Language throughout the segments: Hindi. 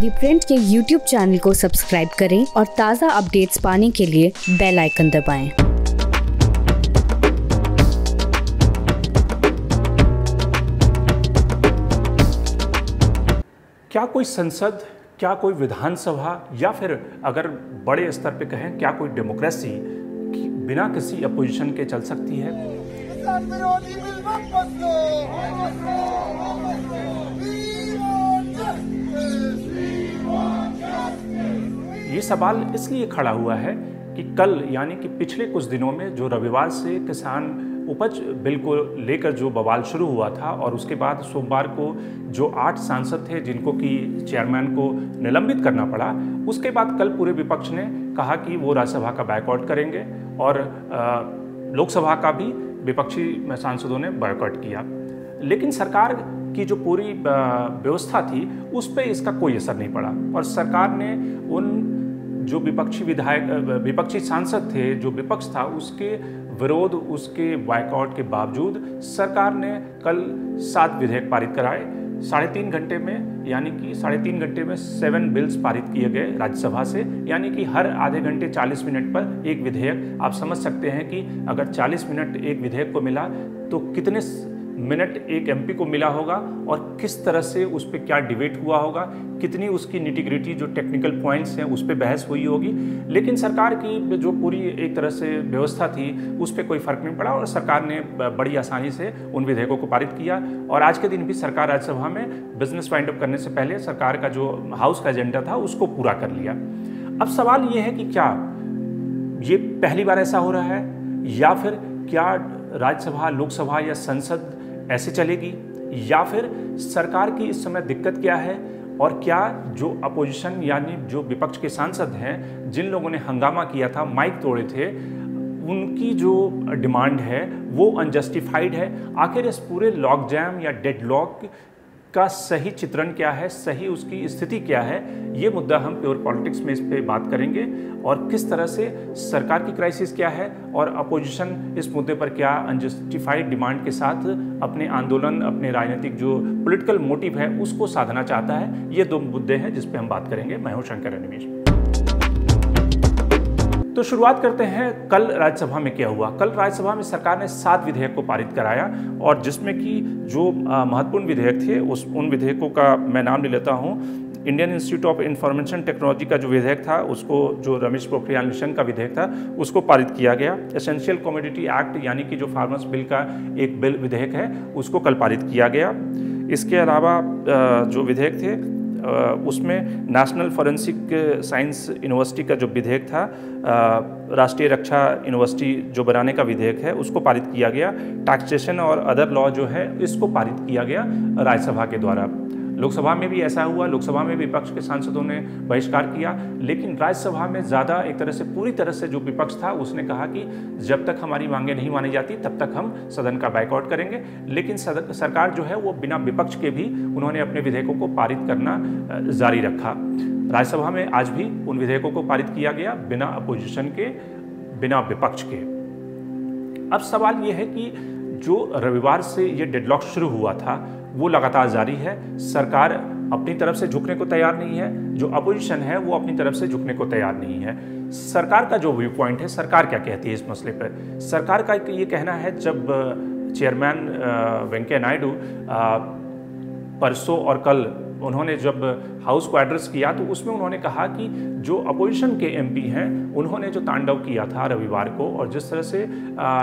दी प्रिंट के YouTube चैनल को सब्सक्राइब करें और ताज़ा अपडेट्स पाने के लिए बेल आइकन दबाएं। क्या कोई संसद, क्या कोई विधानसभा या फिर अगर बड़े स्तर पे कहें क्या कोई डेमोक्रेसी बिना किसी अपोजिशन के चल सकती है? ये सवाल इसलिए खड़ा हुआ है कि कल यानी कि पिछले कुछ दिनों में जो रविवार से किसान उपज बिल को लेकर जो बवाल शुरू हुआ था और उसके बाद सोमवार को जो 8 सांसद थे जिनको कि चेयरमैन को निलंबित करना पड़ा, उसके बाद कल पूरे विपक्ष ने कहा कि वो राज्यसभा का बायकॉट करेंगे और लोकसभा का भी विपक्षी सांसदों ने बायकॉट किया। लेकिन सरकार की जो पूरी व्यवस्था थी उस पर इसका कोई असर नहीं पड़ा और सरकार ने उन जो विपक्षी सांसद थे, जो विपक्ष था, उसके विरोध, उसके बायकॉट के बावजूद सरकार ने कल 7 विधेयक पारित कराए। 3.5 घंटे में यानी कि 3.5 घंटे में 7 बिल्स पारित किए गए राज्यसभा से, यानी कि हर आधे घंटे 40 मिनट पर एक विधेयक। आप समझ सकते हैं कि अगर 40 मिनट एक विधेयक को मिला तो कितने मिनट एक एमपी को मिला होगा और किस तरह से उस पर क्या डिबेट हुआ होगा, कितनी उसकी निटिग्रिटी जो टेक्निकल पॉइंट्स हैं उस पर बहस हुई होगी। लेकिन सरकार की जो पूरी एक तरह से व्यवस्था थी उस पर कोई फर्क नहीं पड़ा और सरकार ने बड़ी आसानी से उन विधेयकों को पारित किया। और आज के दिन भी सरकार राज्यसभा में बिजनेस वाइंड अप करने से पहले सरकार का जो हाउस का एजेंडा था उसको पूरा कर लिया। अब सवाल ये है कि क्या ये पहली बार ऐसा हो रहा है या फिर क्या राज्यसभा, लोकसभा या संसद ऐसे चलेगी, या फिर सरकार की इस समय दिक्कत क्या है और क्या जो अपोजिशन यानी जो विपक्ष के सांसद हैं, जिन लोगों ने हंगामा किया था, माइक तोड़े थे, उनकी जो डिमांड है वो अनजस्टिफाइड है। आखिर इस पूरे लॉक जैम या डेडलॉक का सही चित्रण क्या है, सही उसकी स्थिति क्या है, ये मुद्दा हम प्योर पॉलिटिक्स में इस पे बात करेंगे और किस तरह से सरकार की क्राइसिस क्या है और अपोजिशन इस मुद्दे पर क्या अनजस्टिफाइड डिमांड के साथ अपने आंदोलन, अपने राजनीतिक जो पॉलिटिकल मोटिव है उसको साधना चाहता है। ये 2 मुद्दे हैं जिस पे हम बात करेंगे। मैं हूं शंकर अनिमेश। तो शुरुआत करते हैं कल राज्यसभा में क्या हुआ। कल राज्यसभा में सरकार ने 7 विधेयक को पारित कराया और जिसमें कि जो महत्वपूर्ण विधेयक थे उन विधेयकों का मैं नाम ले लेता हूं। Indian institute of information technology का जो विधेयक था उसको, जो रमेश पोखरियाल निशंक का विधेयक था, उसको पारित किया गया। एसेंशियल कमोडिटी एक्ट यानी कि जो फार्मर्स बिल का एक बिल विधेयक है उसको कल पारित किया गया। इसके अलावा जो विधेयक थे उसमें नेशनल फॉरेंसिक साइंस यूनिवर्सिटी का जो विधेयक था, राष्ट्रीय रक्षा यूनिवर्सिटी जो बनाने का विधेयक है उसको पारित किया गया। टैक्सेशन और अदर लॉ जो है इसको पारित किया गया राज्यसभा के द्वारा। लोकसभा में भी ऐसा हुआ, लोकसभा में विपक्ष के सांसदों ने बहिष्कार किया, लेकिन राज्यसभा में ज़्यादा एक तरह से पूरी तरह से जो विपक्ष था उसने कहा कि जब तक हमारी मांगें नहीं मानी जाती तब तक हम सदन का बायकॉट करेंगे। लेकिन सरकार जो है वो बिना विपक्ष के भी उन्होंने अपने विधेयकों को पारित करना जारी रखा। राज्यसभा में आज भी उन विधेयकों को पारित किया गया बिना अपोजिशन के, बिना विपक्ष के। अब सवाल ये है कि जो रविवार से ये डेडलॉक शुरू हुआ था वो लगातार जारी है। सरकार अपनी तरफ से झुकने को तैयार नहीं है, जो अपोजिशन है वो अपनी तरफ से झुकने को तैयार नहीं है। सरकार का जो व्यू पॉइंट है, सरकार क्या कहती है इस मसले पर? सरकार का ये कहना है, जब चेयरमैन वेंकैया नायडू परसों और कल उन्होंने जब हाउस को एड्रेस किया तो उसमें उन्होंने कहा कि जो अपोजिशन के एमपी हैं उन्होंने जो तांडव किया था रविवार को और जिस तरह से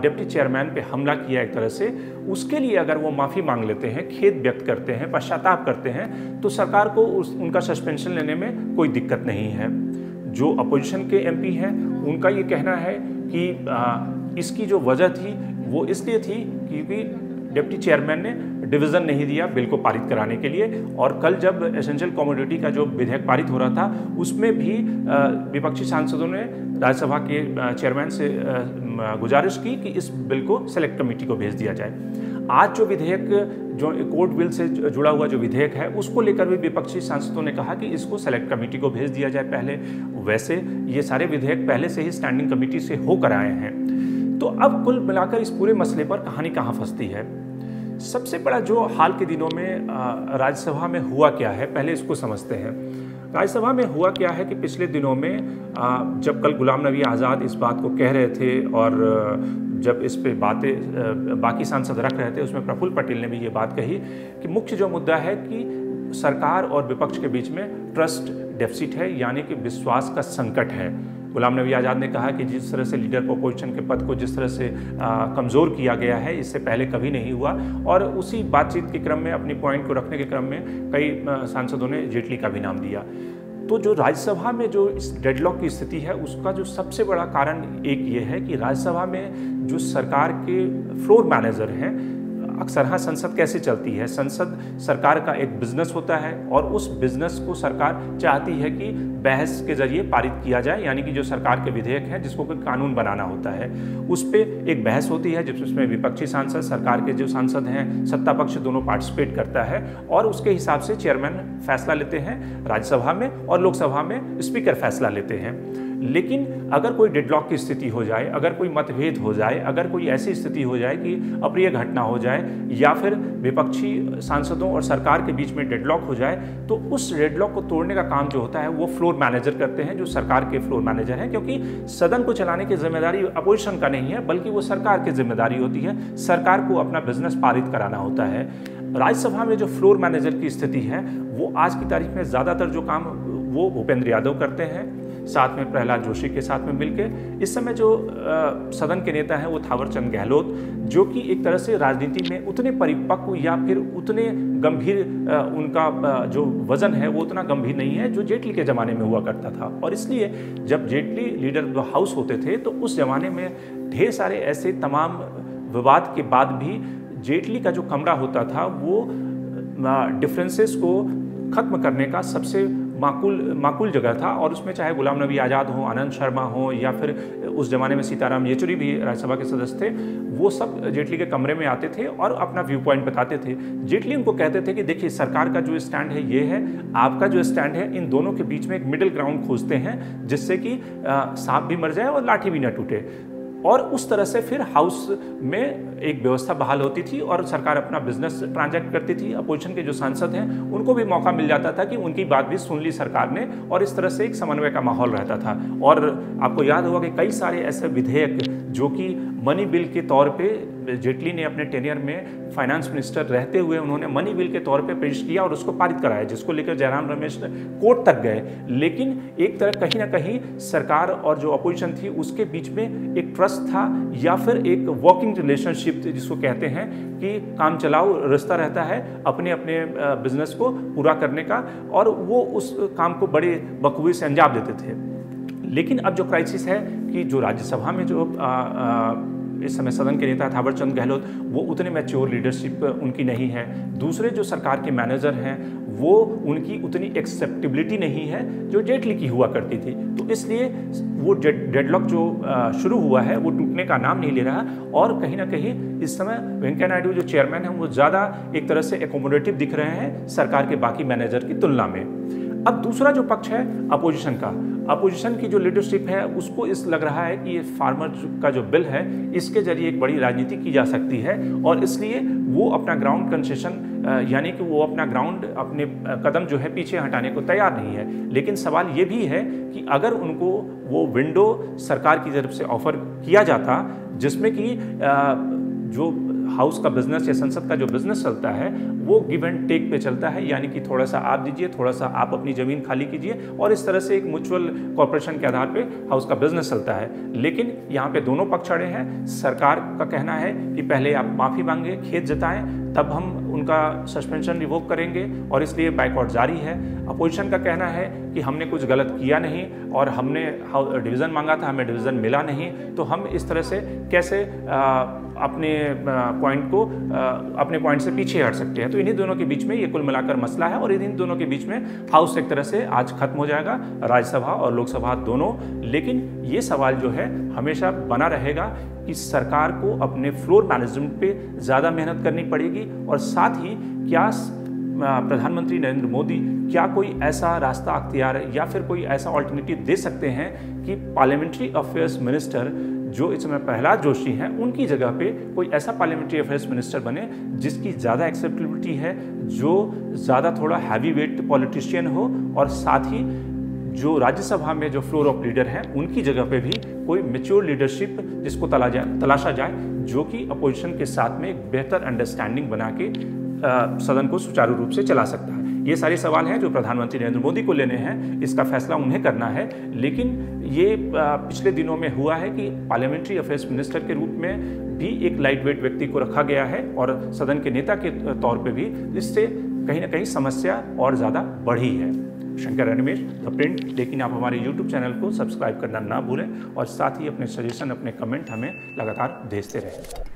डिप्टी चेयरमैन पे हमला किया एक तरह से, उसके लिए अगर वो माफ़ी मांग लेते हैं, खेद व्यक्त करते हैं, पश्चाताप करते हैं तो सरकार को उनका सस्पेंशन लेने में कोई दिक्कत नहीं है। जो अपोजिशन के एमपी हैं उनका ये कहना है कि इसकी जो वजह थी वो इसलिए थी क्योंकि डिप्टी चेयरमैन ने डिवीज़न नहीं दिया बिल को पारित कराने के लिए। और कल जब एसेंशियल कमोडिटी का जो विधेयक पारित हो रहा था उसमें भी विपक्षी सांसदों ने राज्यसभा के चेयरमैन से गुजारिश की कि इस बिल को सेलेक्ट कमेटी को भेज दिया जाए। आज जो विधेयक, जो कोर्ट बिल से जुड़ा हुआ जो विधेयक है उसको लेकर भी विपक्षी सांसदों ने कहा कि इसको सेलेक्ट कमेटी को भेज दिया जाए पहले। वैसे ये सारे विधेयक पहले से ही स्टैंडिंग कमेटी से होकर आए हैं। तो अब कुल मिलाकर इस पूरे मसले पर कहानी कहाँ फंसती है? सबसे बड़ा जो हाल के दिनों में राज्यसभा में हुआ क्या है, पहले इसको समझते हैं। राज्यसभा में हुआ क्या है कि पिछले दिनों में जब कल गुलाम नबी आज़ाद इस बात को कह रहे थे और जब इस पे बातें बाकी सांसद रख रहे थे, उसमें प्रफुल्ल पटेल ने भी ये बात कही कि मुख्य जो मुद्दा है कि सरकार और विपक्ष के बीच में ट्रस्ट डेफिसिट है, यानी कि विश्वास का संकट है। गुलाम नबी आज़ाद ने कहा कि जिस तरह से लीडर अपोजिशन के पद को जिस तरह से कमज़ोर किया गया है, इससे पहले कभी नहीं हुआ। और उसी बातचीत के क्रम में, अपनी पॉइंट को रखने के क्रम में कई सांसदों ने जेटली का भी नाम दिया। तो जो राज्यसभा में जो इस डेडलॉक की स्थिति है, उसका जो सबसे बड़ा कारण एक ये है कि राज्यसभा में जो सरकार के फ्लोर मैनेजर हैं, अक्सर हाँ संसद कैसे चलती है, संसद सरकार का एक बिजनेस होता है और उस बिजनेस को सरकार चाहती है कि बहस के जरिए पारित किया जाए, यानी कि जो सरकार के विधेयक हैं जिसको कोई कानून बनाना होता है, उस पर एक बहस होती है जिसमें विपक्षी सांसद, सरकार के जो सांसद हैं, सत्ता पक्ष दोनों पार्टिसिपेट करता है और उसके हिसाब से चेयरमैन फैसला लेते हैं राज्यसभा में और लोकसभा में स्पीकर फैसला लेते हैं। लेकिन अगर कोई डेडलॉक की स्थिति हो जाए, अगर कोई मतभेद हो जाए, अगर कोई ऐसी स्थिति हो जाए कि अप्रिय घटना हो जाए या फिर विपक्षी सांसदों और सरकार के बीच में डेडलॉक हो जाए, तो उस डेडलॉक को तोड़ने का काम जो होता है वो फ्लोर मैनेजर करते हैं, जो सरकार के फ्लोर मैनेजर हैं, क्योंकि सदन को चलाने की जिम्मेदारी अपोजिशन का नहीं है बल्कि वो सरकार की जिम्मेदारी होती है। सरकार को अपना बिजनेस पारित कराना होता है। राज्यसभा में जो फ्लोर मैनेजर की स्थिति है वो आज की तारीख में ज़्यादातर जो काम वो भूपेंद्र यादव करते हैं, साथ में प्रहलाद जोशी के साथ में मिलकर। इस समय जो सदन के नेता हैं वो थावरचंद गहलोत, जो कि एक तरह से राजनीति में उतने परिपक्व या फिर उतने गंभीर उनका जो वजन है वो उतना गंभीर नहीं है जो जेटली के ज़माने में हुआ करता था। और इसलिए जब Jaitley leader of the house होते थे तो उस ज़माने में ढेर सारे ऐसे तमाम विवाद के बाद भी जेटली का जो कमरा होता था वो डिफरेंसेस को ख़त्म करने का सबसे माकूल जगह था। और उसमें चाहे गुलाम नबी आज़ाद हो, आनंद शर्मा हो या फिर उस ज़माने में सीताराम येचुरी भी राज्यसभा के सदस्य थे, वो सब जेटली के कमरे में आते थे और अपना व्यू पॉइंट बताते थे। जेटली उनको कहते थे कि देखिए सरकार का जो स्टैंड है ये है, आपका जो स्टैंड है, इन दोनों के बीच में एक मिडिल ग्राउंड खोजते हैं जिससे कि सांप भी मर जाए और लाठी भी न टूटे। और उस तरह से फिर हाउस में एक व्यवस्था बहाल होती थी और सरकार अपना बिजनेस ट्रांजैक्ट करती थी। अपोजिशन के जो सांसद हैं उनको भी मौका मिल जाता था कि उनकी बात भी सुन ली सरकार ने, और इस तरह से एक समन्वय का माहौल रहता था। और आपको याद होगा कि कई सारे ऐसे विधेयक जो कि मनी बिल के तौर पे जेटली ने अपने टेनियर में फाइनेंस मिनिस्टर रहते हुए उन्होंने मनी बिल के तौर पे पेश किया और उसको पारित कराया, जिसको लेकर जयराम रमेश कोर्ट तक गए। लेकिन एक तरह कहीं ना कहीं सरकार और जो अपोजिशन थी उसके बीच में एक ट्रस्ट था या फिर एक वर्किंग रिलेशनशिप जिसको कहते हैं कि काम चलाओ रिश्ता रहता है अपने अपने बिजनेस को पूरा करने का, और वो उस काम को बड़े बखूबी से अंजाम देते थे। लेकिन अब जो क्राइसिस है कि जो राज्यसभा में जो इस समय सदन के नेता थावरचंद गहलोत, वो उतने मैच्योर लीडरशिप उनकी नहीं है। दूसरे जो सरकार के मैनेजर हैं वो उनकी उतनी एक्सेप्टेबिलिटी नहीं है जो जेटली की हुआ करती थी। तो इसलिए वो डेडलॉक जो शुरू हुआ है वो टूटने का नाम नहीं ले रहा, और कहीं ना कहीं इस समय वेंकैया नायडू जो चेयरमैन हैं वो ज़्यादा एक तरह से एकोमोडेटिव दिख रहे हैं सरकार के बाकी मैनेजर की तुलना में। अब दूसरा जो पक्ष है अपोजिशन का, अपोजिशन की जो लीडरशिप है उसको इस लग रहा है कि ये फार्मर का जो बिल है इसके जरिए एक बड़ी राजनीति की जा सकती है, और इसलिए वो अपना ग्राउंड कंसेशन यानी कि वो अपना ग्राउंड, अपने कदम जो है पीछे हटाने को तैयार नहीं है। लेकिन सवाल ये भी है कि अगर उनको वो विंडो सरकार की तरफ से ऑफर किया जाता जिसमें कि जो हाउस का बिजनेस या संसद का जो बिजनेस चलता है वो गिव एंड टेक पे चलता है, यानी कि थोड़ा सा आप दीजिए, थोड़ा सा आप अपनी ज़मीन खाली कीजिए, और इस तरह से एक म्यूचुअल कॉर्पोरेशन के आधार पे हाउस का बिजनेस चलता है। लेकिन यहाँ पे दोनों पक्ष अड़े हैं। सरकार का कहना है कि पहले आप माफ़ी मांगे, खेद जताएं, तब हम उनका सस्पेंशन रिवोक करेंगे, और इसलिए बाइकआउट जारी है। अपोजिशन का कहना है कि हमने कुछ गलत किया नहीं और हमने डिवीज़न मांगा था, हमें डिवीज़न मिला नहीं, तो हम इस तरह से कैसे अपने पॉइंट से पीछे हट सकते हैं। तो इन्हीं दोनों के बीच में ये कुल मिलाकर मसला है, और इन्हीं दोनों के बीच में हाउस एक तरह से आज खत्म हो जाएगा, राज्यसभा और लोकसभा दोनों। लेकिन ये सवाल जो है हमेशा बना रहेगा कि सरकार को अपने फ्लोर मैनेजमेंट पे ज़्यादा मेहनत करनी पड़ेगी, और साथ ही क्या प्रधानमंत्री नरेंद्र मोदी क्या कोई ऐसा रास्ता अख्तियार या फिर कोई ऐसा ऑल्टरनेटिव दे सकते हैं कि पार्लियामेंट्री अफेयर्स मिनिस्टर जो इस समय प्रहलाद जोशी हैं उनकी जगह पे कोई ऐसा पार्लियामेंट्री अफेयर्स मिनिस्टर बने जिसकी ज़्यादा एक्सेप्टेबिलिटी है, जो ज़्यादा थोड़ा हैवी वेट पॉलिटिशियन हो, और साथ ही जो राज्यसभा में जो फ्लोर ऑफ लीडर हैं उनकी जगह पे भी कोई मैच्योर लीडरशिप जिसको तलाशा जाए, जो कि अपोजिशन के साथ में एक बेहतर अंडरस्टैंडिंग बना के सदन को सुचारू रूप से चला सकता है। ये सारे सवाल हैं जो प्रधानमंत्री नरेंद्र मोदी को लेने हैं, इसका फैसला उन्हें करना है। लेकिन ये पिछले दिनों में हुआ है कि पार्लियामेंट्री अफेयर्स मिनिस्टर के रूप में भी एक लाइट वेट व्यक्ति को रखा गया है और सदन के नेता के तौर पे भी इससे कहीं ना कहीं समस्या और ज़्यादा बढ़ी है। Shankar Animesh, the print. लेकिन आप हमारे YouTube चैनल को सब्सक्राइब करना ना भूलें और साथ ही अपने सजेशन, अपने कमेंट हमें लगातार भेजते रहें।